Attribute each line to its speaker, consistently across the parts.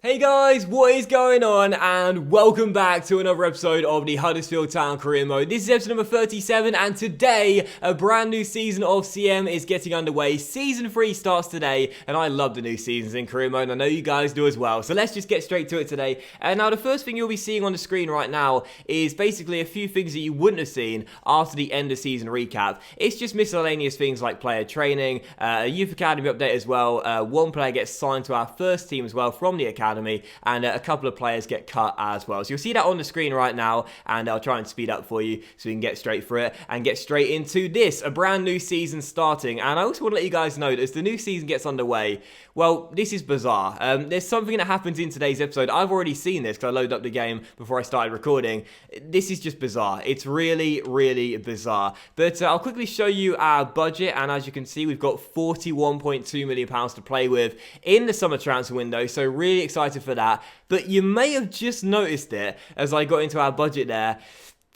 Speaker 1: Hey guys, what is going on? And welcome back to another episode of the Huddersfield Town Career Mode. This is episode number 37, and today a brand new season of CM is getting underway. Season 3 starts today, and I love the new seasons in Career Mode, and I know you guys do as well. So let's just get straight to it today. Now the first thing you'll be seeing on the screen right now is basically a few things that you wouldn't have seen after the end of season recap. It's just miscellaneous things like player training, a youth academy update as well. One player gets signed to our first team as well from the academy, and a couple of players get cut as well. So you'll see that on the screen right now, and I'll try and speed up for you so we can get straight through it and get straight into this, a brand new season starting. And I also want to let you guys know that as the new season gets underway, well, this is bizarre. There's something that happens in today's episode. I've already seen this because I loaded up the game before I started recording. This is just bizarre. It's really, really bizarre. But I'll quickly show you our budget, and as you can see, we've got £41.2 million to play with in the summer transfer window, so really excited for that. But you may have just noticed it as I got into our budget there.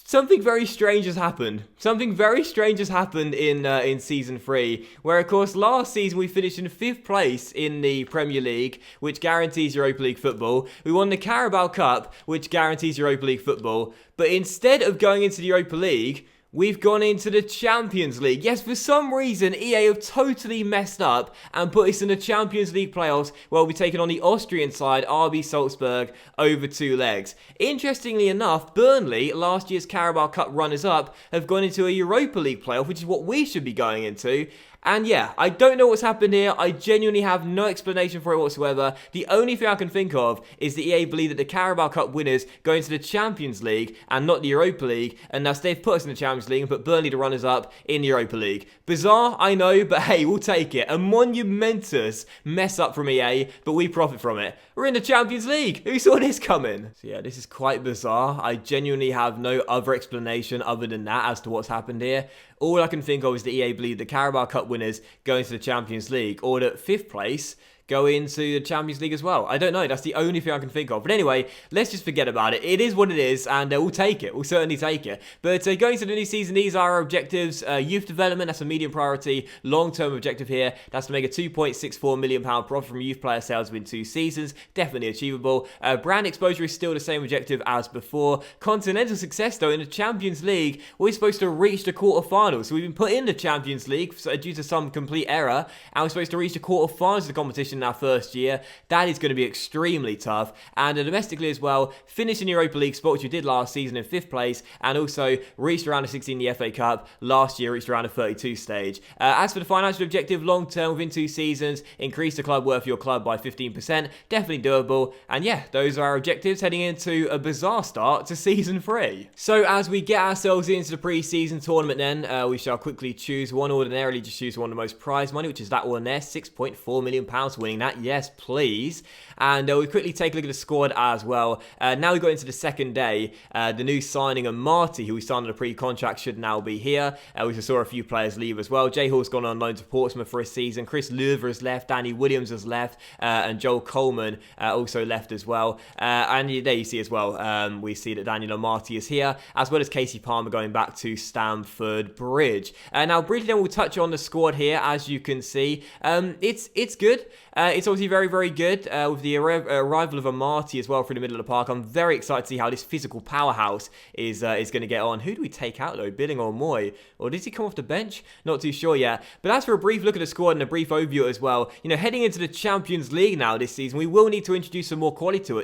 Speaker 1: Something very strange has happened. Something very strange has happened in Season 3, where, of course, last season we finished in 5th place in the Premier League, which guarantees Europa League football. We won the Carabao Cup, which guarantees Europa League football. But instead of going into the Europa League, we've gone into the Champions League. Yes, for some reason, EA have totally messed up and put us in the Champions League playoffs, where we'll be taking on the Austrian side, RB Salzburg, over 2 legs. Interestingly enough, Burnley, last year's Carabao Cup runners-up, have gone into a Europa League playoff, which is what we should be going into. And yeah, I don't know what's happened here. I genuinely have no explanation for it whatsoever. The only thing I can think of is that EA believe that the Carabao Cup winners go into the Champions League and not the Europa League, and thus they've put us in the Champions League and put Burnley, the runners-up, in the Europa League. Bizarre, I know, but hey, we'll take it. A monumentous mess up from EA, but we profit from it. We're in the Champions League. Who saw this coming? So yeah, this is quite bizarre. I genuinely have no other explanation other than that as to what's happened here. All I can think of is that EA believe the Carabao Cup winners go into the Champions League, or that 5th place go into the Champions League as well. I don't know. That's the only thing I can think of. But anyway, let's just forget about it. It is what it is, and we'll take it. We'll certainly take it. But going into the new season, these are our objectives. Youth development, that's a medium priority. Long-term objective here, that's to make a £2.64 million profit from youth player sales within 2 seasons. Definitely achievable. Brand exposure is still the same objective as before. Continental success, though, in the Champions League, we're supposed to reach the quarterfinals. So we've been put in the Champions League due to some complete error, and we're supposed to reach the quarterfinals of the competition in our first year. That is going to be extremely tough. And domestically as well, finish in Europa League spot, which you did last season in 5th place, and also reached around the 16 in the FA Cup. Last year reached around the 32 stage. As for the financial objective, long term within 2 seasons, increase the club worth of your club by 15%. Definitely doable. And yeah, those are our objectives heading into a bizarre start to Season 3. So as we get ourselves into the pre-season tournament then, we shall quickly choose one. Ordinarily just choose one of the most prize money, which is that one there, £6.4 million winning that. Yes, please. And we quickly take a look at the squad as well. Now we got into the second day. The new signing of Marty, who we signed on a pre-contract, should now be here. We just saw a few players leave as well. Jay Hall's gone on loan to Portsmouth for a season. Chris Louvre has left. Danny Williams has left. And Joel Coleman also left as well. And there you see as well, we see that Daniel Marty is here, as well as Casey Palmer going back to Stamford Bridge. Now briefly then we'll touch on the squad here. As you can see, it's good. It's obviously very, very good with the arrival of a Marty as well through the middle of the park. I'm very excited to see how this physical powerhouse is going to get on. Who do we take out though? Billing or Moy? Or does he come off the bench? Not too sure yet. But as for a brief look at the squad and a brief overview as well, you know, heading into the Champions League now this season, we will need to introduce some more quality to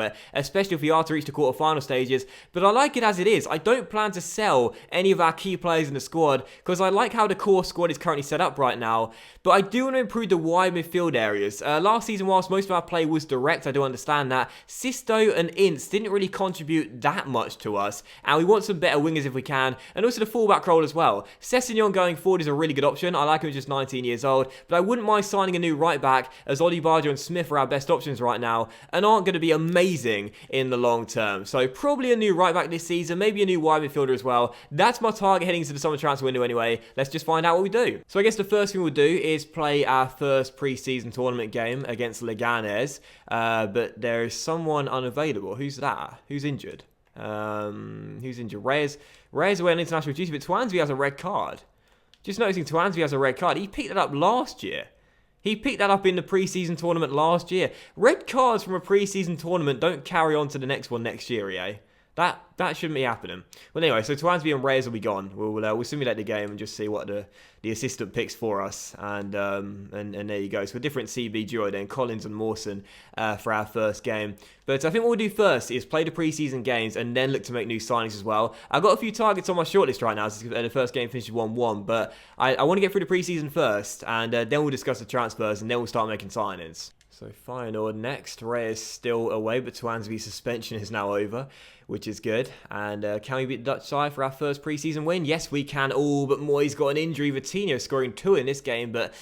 Speaker 1: it, especially if we are to reach the quarterfinal stages. But I like it as it is. I don't plan to sell any of our key players in the squad because I like how the core squad is currently set up right now. But I do want to improve the wide midfield areas. Last season, whilst most of our play was direct, I do understand that, Sisto and Ince didn't really contribute that much to us, and we want some better wingers if we can, and also the fullback role as well. Sessegnon going forward is a really good option. I like him, just 19 years old, but I wouldn't mind signing a new right back, as Ollie Barger and Smith are our best options right now, and aren't going to be amazing in the long term. So probably a new right back this season, maybe a new wide midfielder as well. That's my target heading into the summer transfer window anyway. Let's just find out what we do. So I guess the first thing we'll do is play our first pre-season tournament game against Leganes, but there is someone unavailable. Who's that? Who's injured? Who's injured? Reyes away on international duty, but Twansby has a red card. Just noticing Twansby has a red card. He picked it up last year. He picked that up in the preseason tournament last year. Red cards from a preseason tournament don't carry on to the next one next year, EA. That shouldn't be happening. Well, anyway, so Twansby and Reyes will be gone. We'll simulate the game and just see what the assistant picks for us. And there you go. So a different CB duo then, Collins and Mawson for our first game. But I think what we'll do first is play the preseason games and then look to make new signings as well. I've got a few targets on my shortlist right now. The first game finishes 1-1. But I want to get through the preseason first. And then we'll discuss the transfers and then we'll start making signings. So Feyenoord next. Reyes still away, but Twansby's suspension is now over, which is good. And can we beat the Dutch side for our first preseason win? Yes, we can. Oh, but Moy's got an injury. Vitinho scoring 2 in this game, but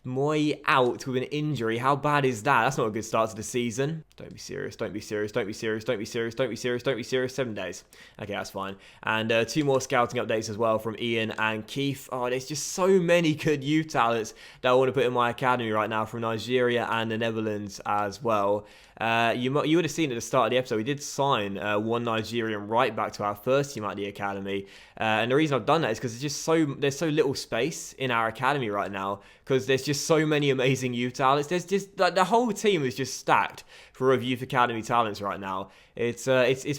Speaker 1: Moy out with an injury. How bad is that? That's not a good start to the season. Don't be serious. Don't be serious. Don't be serious. Don't be serious. Don't be serious. Don't be serious. 7 days. Okay, that's fine. And 2 more scouting updates as well from Ian and Keith. Oh, there's just so many good youth talents that I want to put in my academy right now from Nigeria and the Netherlands as well. You would have seen at the start of the episode, we did sign one Nigerian right back to our first team at the academy. And the reason I've done that is because there's so little space in our academy right now because there's just so many amazing youth talents. There's just the whole team is just stacked for youth academy talents right now. It's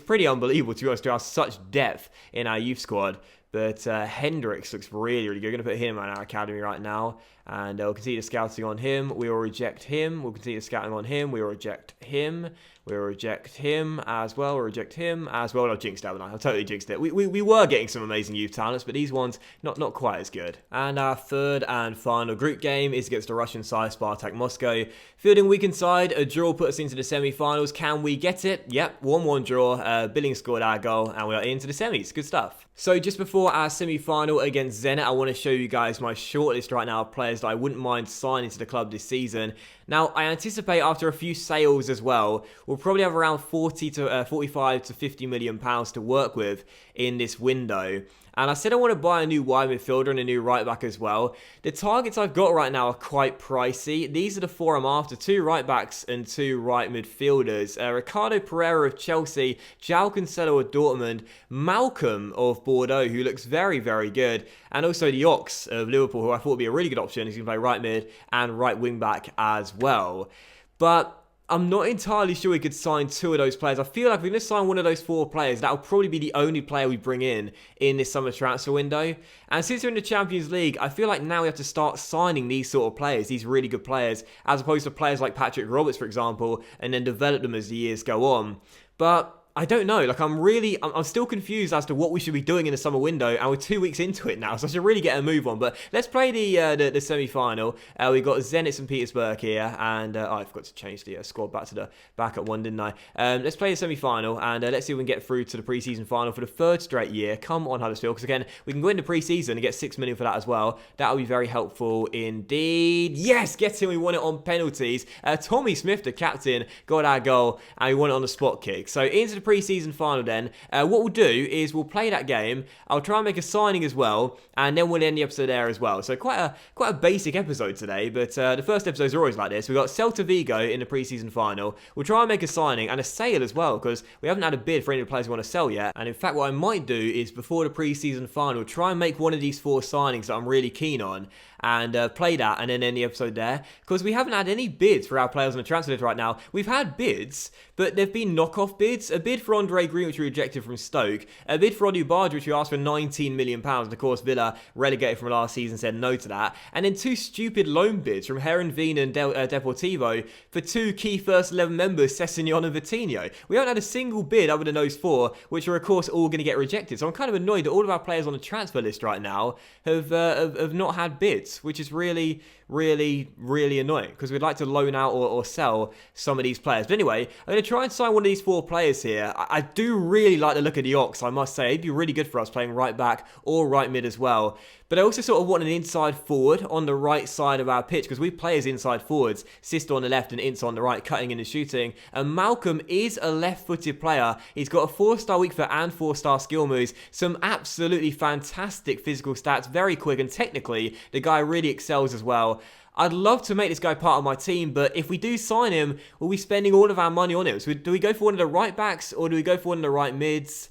Speaker 1: pretty unbelievable to be honest to have such depth in our youth squad. But Hendricks looks really, really good. We're going to put him in our academy right now. And we'll continue the scouting on him. We will reject him. We'll continue the scouting on him. We will reject him. We'll reject him as well. We'll reject him as well. I jinxed that, I totally jinxed it. We were getting some amazing youth talents, but these ones, not quite as good. And our third and final group game is against the Russian side, Spartak Moscow. Fielding weakened side, a draw put us into the semi-finals. Can we get it? Yep, 1-1 draw. Billing scored our goal, and we are into the semis. Good stuff. So just before our semi-final against Zenit, I want to show you guys my shortlist right now of players that I wouldn't mind signing to the club this season. Now, I anticipate after a few sales as well, we'll probably have around 45 to 50 million pounds to work with in this window. And I said I want to buy a new wide midfielder and a new right back as well. The targets I've got right now are quite pricey. These are the 4 I'm after. 2 right backs and 2 right midfielders. Ricardo Pereira of Chelsea, João Cancelo of Dortmund, Malcolm of Bordeaux, who looks very, very good, and also the Ox of Liverpool, who I thought would be a really good option. He's going to play right mid and right wing back as well. But I'm not entirely sure we could sign 2 of those players. I feel like if we're going to sign one of those 4 players, that'll probably be the only player we bring in this summer transfer window. And since we're in the Champions League, I feel like now we have to start signing these sort of players, these really good players, as opposed to players like Patrick Roberts, for example, and then develop them as the years go on. But I don't know, like I'm still confused as to what we should be doing in the summer window, and we're 2 weeks into it now, so I should really get a move on. But let's play the semi-final. We've got Zenit St. Petersburg here, and I forgot to change the squad back to the backup one, didn't I? Let's play the semi-final, and let's see if we can get through to the pre-season final for the 3rd straight year. Come on, Huddersfield, because again, we can go into pre-season and get 6 million for that as well. That will be very helpful indeed. Yes, get in, we won it on penalties. Tommy Smith, the captain, got our goal, and we won it on the spot kick. So into the pre-season final then. What we'll do is we'll play that game. I'll try and make a signing as well, and then we'll end the episode there as well. So quite a basic episode today, but the first episodes are always like this. We've got Celta Vigo in the pre-season final. We'll try and make a signing and a sale as well, because we haven't had a bid for any of the players we want to sell yet. And in fact, what I might do is before the pre-season final, try and make one of these 4 signings that I'm really keen on, and play that and then end the episode there, because we haven't had any bids for our players on the transfer list right now. We've had bids, but they've been knockoff bids. A bid for Andre Green, which we rejected from Stoke, a bid for Adu Barge, which we asked for £19 million, and of course Villa, relegated from last season, said no to that, and then 2 stupid loan bids from Herenveen and Deportivo for 2 key first 11 members, Sessegnon and Vitinho. We haven't had a single bid other than those 4, which are of course all going to get rejected. So I'm kind of annoyed that all of our players on the transfer list right now have not had bids, which is really annoying, because we'd like to loan out or sell some of these players. But anyway, I'm going to try and sign one of these 4 players here. I do really like the look of the Ox, I must say. It'd be really good for us playing right back or right mid as well. But I also sort of want an inside forward on the right side of our pitch, because we play as inside forwards. Sisto on the left and Ince on the right, cutting in and shooting. And Malcolm is a left-footed player. He's got a 4-star weak foot and 4-star skill moves. Some absolutely fantastic physical stats, very quick, and technically, the guy really excels as well. I'd love to make this guy part of my team, but if we do sign him, we'll be spending all of our money on him. So do we go for one of the right backs, or do we go for one of the right mids?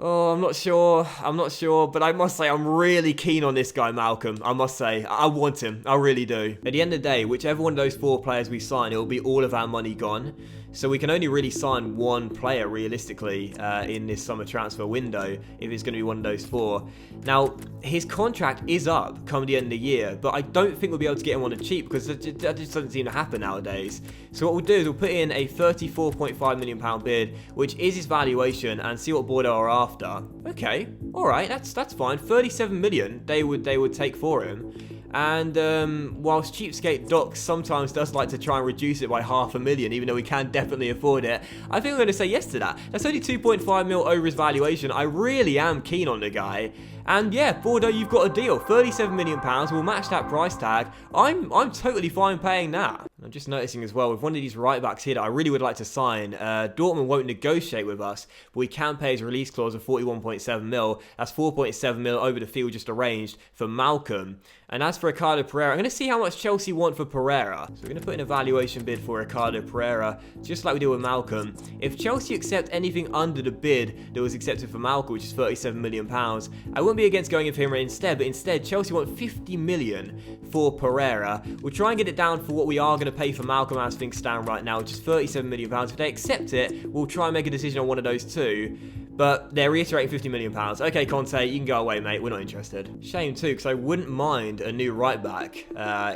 Speaker 1: Oh, I'm not sure, but I must say I'm really keen on this guy, Malcolm. I must say, I want him, I really do. At the end of the day, whichever one of those 4 players we sign, it will be all of our money gone. So we can only really sign one player realistically in this summer transfer window if it's going to be one of those 4. Now, his contract is up come the end of the year, but I don't think we'll be able to get him on a cheap because that just doesn't seem to happen nowadays. So what we'll do is we'll put in a £34.5 million bid, which is his valuation, and see what Bordeaux are after. Okay, all right, that's fine. 37 million they would take for him. And whilst Cheapskate Docs sometimes does like to try and reduce it by £500,000, even though we can definitely afford it, I think I'm going to say yes to that. That's only 2.5 mil over his valuation. I really am keen on the guy. And yeah, Bordeaux, you've got a deal. £37 million, we'll match that price tag. I'm totally fine paying that. I'm just noticing as well, with one of these right backs here that I really would like to sign, Dortmund won't negotiate with us, but we can pay his release clause of 41.7 mil. That's 4.7 mil over the field just arranged for Malcolm. And as for Ricardo Pereira, I'm going to see how much Chelsea want for Pereira. So we're going to put in a valuation bid for Ricardo Pereira, just like we did with Malcolm. If Chelsea accept anything under the bid that was accepted for Malcolm, which is £37 million, I wouldn't be against going in for him instead, but instead Chelsea want 50 million for Pereira. We'll try and get it down for what we are going to pay for Malcolm as things stand right now, which is £37 million. If they accept it, we'll try and make a decision on one of those 2. But they're reiterating £50 million. Okay, Conte, you can go away, mate. We're not interested. Shame, too, because I wouldn't mind a new right-back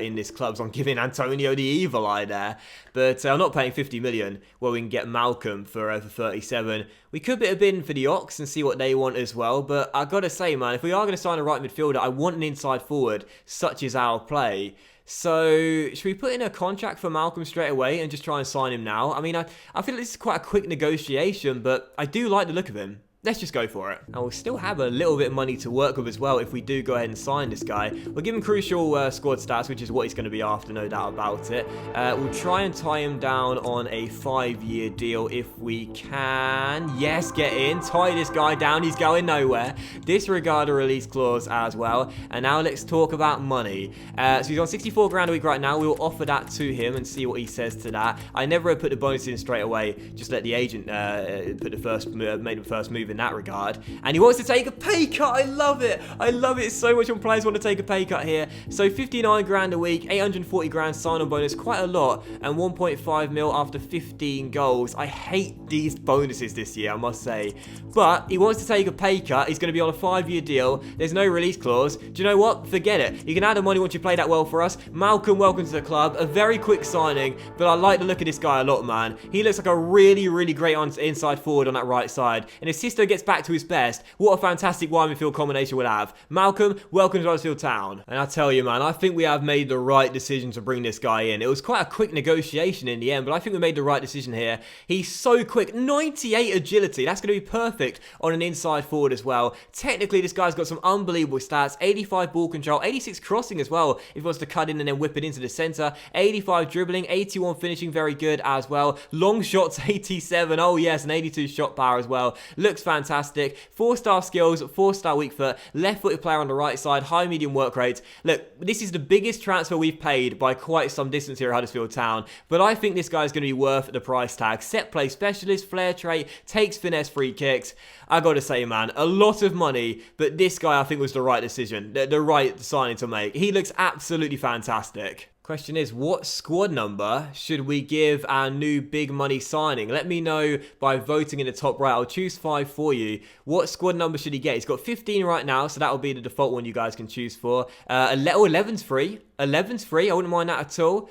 Speaker 1: in this club. So I'm giving Antonio the evil eye there. But I'm not paying £50 million where we can get Malcolm for 37. We could put a bid in for the Ox and see what they want as well. But I got to say, man, if we are going to sign a right midfielder, I want an inside forward, such as our play. So, should we put in a contract for Malcolm straight away and just try and sign him now? I mean, I feel like this is quite a quick negotiation, but I do like the look of him. Let's just go for it. And we'll still have a little bit of money to work with as well if we do go ahead and sign this guy. We'll give him crucial squad stats, which is what he's going to be after, no doubt about it. We'll try and tie him down on a 5-year deal if we can. Yes, get in. Tie this guy down. He's going nowhere. Disregard a release clause as well. And now let's talk about money. So he's on 64 grand a week right now. We'll offer that to him and see what he says to that. I never put the bonus in straight away. Just let the agent made the first move in that regard. And he wants to take a pay cut. I love it. I love it so much when players want to take a pay cut here. So 59 grand a week, 840 grand sign-on bonus, quite a lot, and 1.5 mil after 15 goals. I hate these bonuses this year, I must say. But he wants to take a pay cut. He's going to be on a 5-year deal. There's no release clause. Do you know what? Forget it. You can add the money once you play that well for us. Malcolm, welcome to the club. A very quick signing, but I like the look of this guy a lot, man. He looks like a really, really great inside forward on that right side. And if Sisto gets back to his best, what a fantastic wide midfield combination we'll have. Malcolm, welcome to Huddersfield Town. And I tell you, man, I think we have made the right decision to bring this guy in. It was quite a quick negotiation in the end, but I think we made the right decision here. He's so quick. 98 agility. That's going to be perfect on an inside forward as well. Technically, this guy's got some unbelievable stats. 85 ball control, 86 crossing as well, if he wants to cut in and then whip it into the centre. 85 dribbling, 81 finishing, very good as well. Long shots, 87. Oh yes, and 82 shot power as well. Looks fantastic. 4-star skills, 4-star weak foot, left-footed player on the right side, high medium work rate. Look, this is the biggest transfer we've paid by quite some distance here at Huddersfield Town, but I think this guy's going to be worth the price tag. Set play specialist, flair trait, takes finesse free kicks. I got to say, man, a lot of money, but this guy I think was the right decision, the right signing to make. He looks absolutely fantastic. Question is, what squad number should we give our new big money signing? Let me know by voting in the top right. I'll choose 5 for you. What squad number should he get? He's got 15 right now, so that will be the default one you guys can choose for. 11's free. 11's free. I wouldn't mind that at all.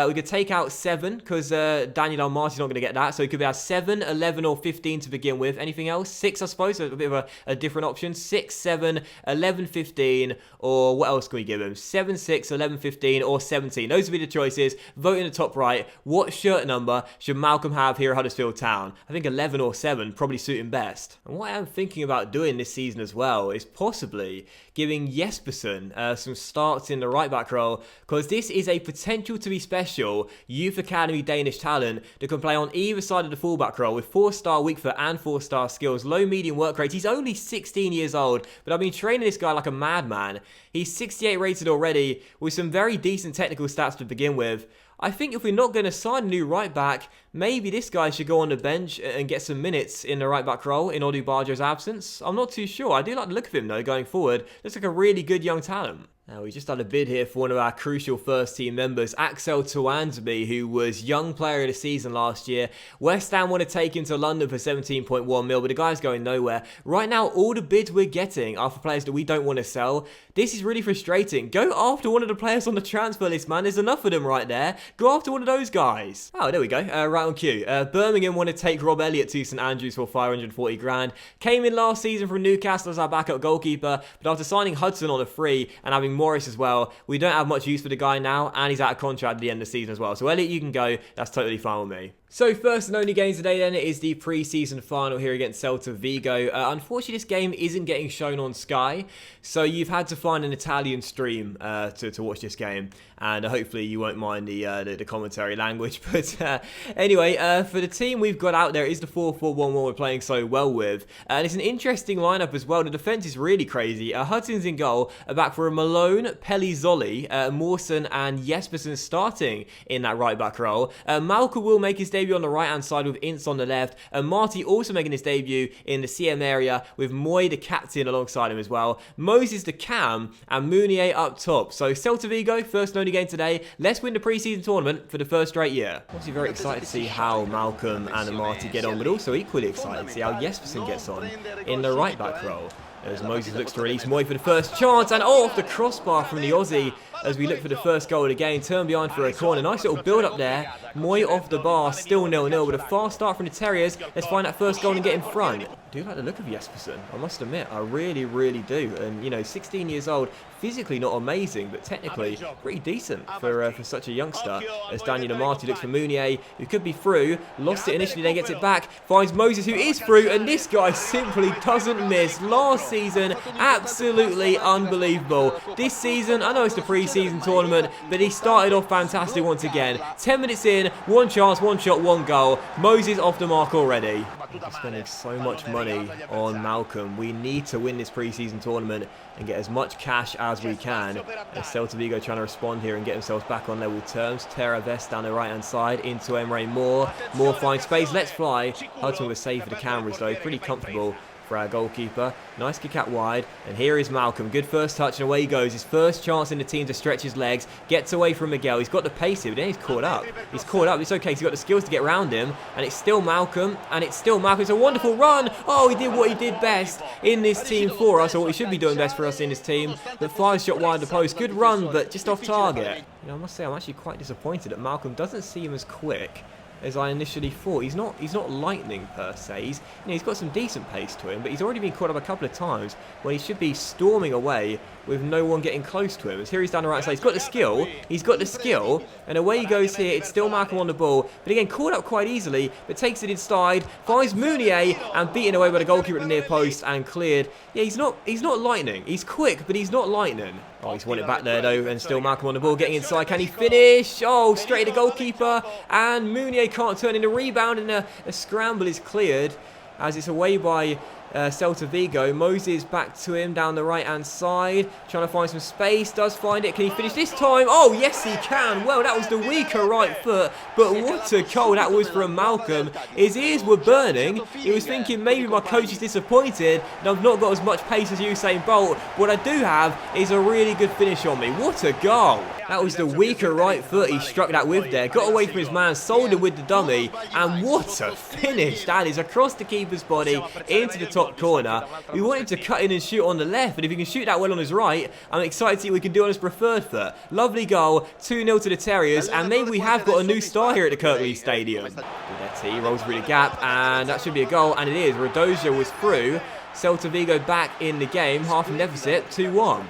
Speaker 1: We could take out 7 because Daniel Almarty's not going to get that. So it could be our 7, 11 or 15 to begin with. Anything else? 6, I suppose. So a bit of a different option. 6, 7, 11, 15. Or what else can we give him? 7, 6, 11, 15 or 17. Those would be the choices. Vote in the top right. What shirt number should Malcolm have here at Huddersfield Town? I think 11 or 7 probably suit him best. And what I am thinking about doing this season as well is possibly giving Jespersen some starts in the right back role, because this is a potential to be special youth academy Danish talent that can play on either side of the fullback role with 4-star weak foot and 4-star skills, low medium work rate. He's only 16 years old, but I've been training this guy like a madman. He's 68 rated already with some very decent technical stats to begin with. I think if we're not going to sign a new right back, maybe this guy should go on the bench and get some minutes in the right back role in Odubajo's absence. I'm not too sure. I do like the look of him though going forward. Looks like a really good young talent. Now, we just had a bid here for one of our crucial first team members, Axel Tuanzebe, who was young player of the season last year. West Ham want to take him to London for 17.1 mil, but the guy's going nowhere. Right now, all the bids we're getting are for players that we don't want to sell. This is really frustrating. Go after one of the players on the transfer list, man. There's enough of them right there. Go after one of those guys. Oh, there we go. Right on cue. Birmingham want to take Rob Elliott to St Andrews for 540 grand. Came in last season from Newcastle as our backup goalkeeper, but after signing Hudson on a free and having Morris as well, we don't have much use for the guy now, and he's out of contract at the end of the season as well. So Elliot, you can go. That's totally fine with me. So first and only game today then is the pre-season final here against Celta Vigo. Unfortunately, this game isn't getting shown on Sky, so you've had to find an Italian stream to watch this game, and hopefully you won't mind the commentary language. But anyway, for the team we've got out there is the 4-4-1-1 we're playing so well with, and it's an interesting lineup as well. The defense is really crazy. Hudson's in goal, back for a Malone, Pellizzoli, Mawson and Jespersen starting in that right back role. Malcolm will make his debut on the right hand side with Ince on the left, and Marty also making his debut in the CM area with Moy the captain alongside him as well. Moses the cam and Mounier up top. So Celta Vigo, first and only game today. Let's win the pre-season tournament for the first straight year. Obviously very excited to see how Malcolm and Marty get on, but also equally excited to see how Jespersen gets on in the right back role. As Moses looks to release Moy for the first chance, and off the crossbar from the Aussie as we look for the first goal of the game. Turn behind for a corner. Nice little build up there. Moy off the bar, still 0-0 with a fast start from the Terriers. Let's find that first goal and get in front. I do like the look of Jespersen, I must admit. I really, really do. And, you know, 16 years old, physically not amazing, but technically pretty decent for such a youngster. As Daniel Amati looks for Mounier, who could be through. Lost it initially, then gets it back. Finds Moses, who is through, and this guy simply doesn't miss. Last season, absolutely unbelievable. This season, I know it's the pre-season tournament, but he started off fantastic once again. 10 minutes in, one chance, one shot, one goal. Moses off the mark already. We're spending so much money on Malcolm. We need to win this pre-season tournament and get as much cash as we can. As Celta Vigo trying to respond here and get themselves back on level terms. Terra Vest down the right-hand side into Emre Moore. Moore finds space. Let's fly. Hudson was safe for the cameras though. Pretty comfortable for our goalkeeper. Nice kick out wide, and here is Malcolm. Good first touch, and away he goes. His first chance in the team to stretch his legs. Gets away from Miguel. He's got the pace here, but then he's caught up. He's caught up. It's okay. He's got the skills to get around him, and it's still Malcolm, and it's still Malcolm. It's a wonderful run. Oh, he did what he did best in this team for us, or what he should be doing best for us in this team. But fires shot wide the post. Good run, but just off target. You know, I must say, I'm actually quite disappointed that Malcolm doesn't seem as quick as I initially thought. He's not lightning per se. He's got some decent pace to him, but he's already been caught up a couple of times when he should be storming away with no one getting close to him. As here he's down the right side. He's got the skill, and away he goes here. It's still Malcolm on the ball, but again caught up quite easily, but takes it inside, finds Mounier, and beaten away by the goalkeeper at the near post and cleared. Yeah, he's not lightning. He's quick, but he's not lightning. Oh, he's won it back there though, and still Malcolm on the ball, getting inside. Can he finish? Oh, straight to the goalkeeper, and Mounier can't turn in a rebound, and a scramble is cleared as it's away by Celta Vigo. Moses back to him down the right-hand side, trying to find some space. Does find it. Can he finish this time? Oh, yes, he can. Well, that was the weaker right foot, but what a goal that was from Malcolm. His ears were burning. He was thinking maybe my coach is disappointed and I've not got as much pace as Usain Bolt. What I do have is a really good finish on me. What a goal. That was the weaker right foot he struck that with there. Got away from his man, soldered with the dummy, and what a finish that is. Across the keeper's body, into the top corner. We want him to cut in and shoot on the left, but if he can shoot that well on his right, I'm excited to see what we can do on his preferred foot. Lovely goal, 2-0 to the Terriers, and maybe we have got a new star here at the Kirklees Stadium. Guidetti rolls through the gap, and that should be a goal, and it is. Radoja was through. Celta Vigo back in the game, half in deficit, 2-1.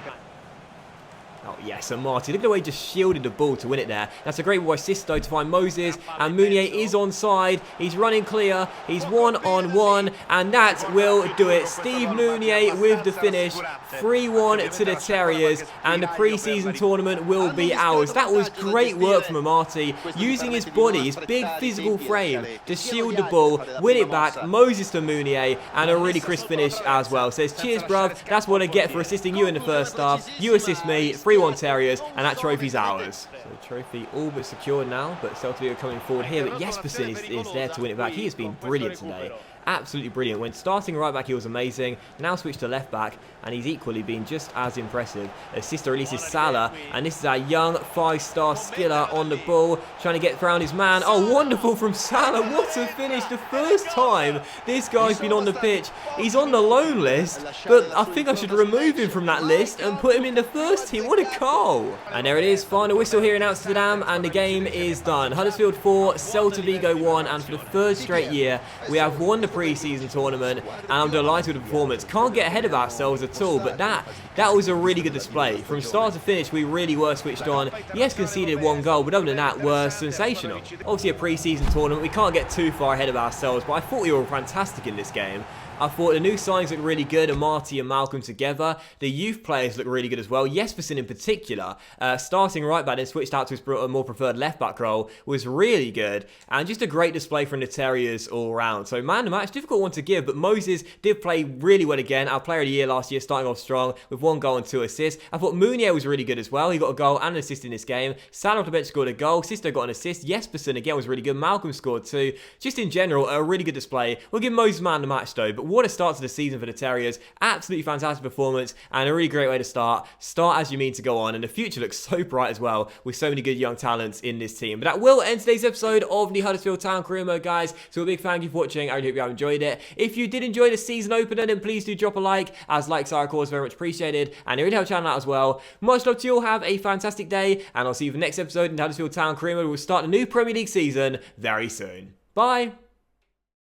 Speaker 1: Oh yes, and Marty, look at the way he just shielded the ball to win it there. That's a great ball by Sisto to find Moses, and Mounier is onside. He's running clear, he's 1-on-1, and that will do it. Steve Mounier with the finish, 3-1 to the Terriers, and the pre-season tournament will be ours. That was great work from Amati, using his body, his big physical frame, to shield the ball, win it back. Moses to Mounier, and a really crisp finish as well. Says, cheers bruv, that's what I get for assisting you in the first half. You assist me, 3-1 Terriers, and that trophy's ours. So the trophy all but secured now, but Celta Vigo coming forward here, but Jespersen is there to win it back. He has been brilliant today. Absolutely brilliant. When starting right back, he was amazing. Now switched to left back, and he's equally been just as impressive. Assist releases Salah, and this is our young 5-star skiller on the ball, trying to get around his man. Oh, wonderful from Salah. What a finish. The first time this guy's been on the pitch. He's on the loan list, but I think I should remove him from that list and put him in the first team. What a goal. And there it is. Final whistle here in Amsterdam, and the game is done. Huddersfield 4, Celta Vigo 1, and for the third straight year, we have won the pre-season tournament, and I'm delighted with the performance. Can't get ahead of ourselves at all, but that was a really good display. From start to finish, we really were switched on. Yes, conceded 1 goal, but other than that, were sensational. Obviously a pre-season tournament, we can't get too far ahead of ourselves, but I thought we were fantastic in this game. I thought the new signings looked really good, Amati and Malcolm together. The youth players look really good as well. Jespersen in particular, starting right back and switched out to his more preferred left back role, was really good. And just a great display from the Terriers all round. So man of the match, difficult one to give, but Moses did play really well again. Our player of the year last year, starting off strong with 1 goal and 2 assists. I thought Munier was really good as well. He got a goal and an assist in this game. Salah off the bench scored a goal. Sisto got an assist. Jespersen again was really good. Malcolm scored 2. Just in general, a really good display. We'll give Moses man of the match though, but what a start to the season for the Terriers. Absolutely fantastic performance and a really great way to start. Start as you mean to go on, and the future looks so bright as well with so many good young talents in this team. But that will end today's episode of the Huddersfield Town Career Mode, guys. So a big thank you for watching. I really hope you have enjoyed it. If you did enjoy the season opener, then please do drop a like, as likes are of course very much appreciated, and you really help the channel out as well. Much love to you all. Have a fantastic day, and I'll see you for the next episode in the Huddersfield Town Career Mode. We'll start a new Premier League season very soon. Bye.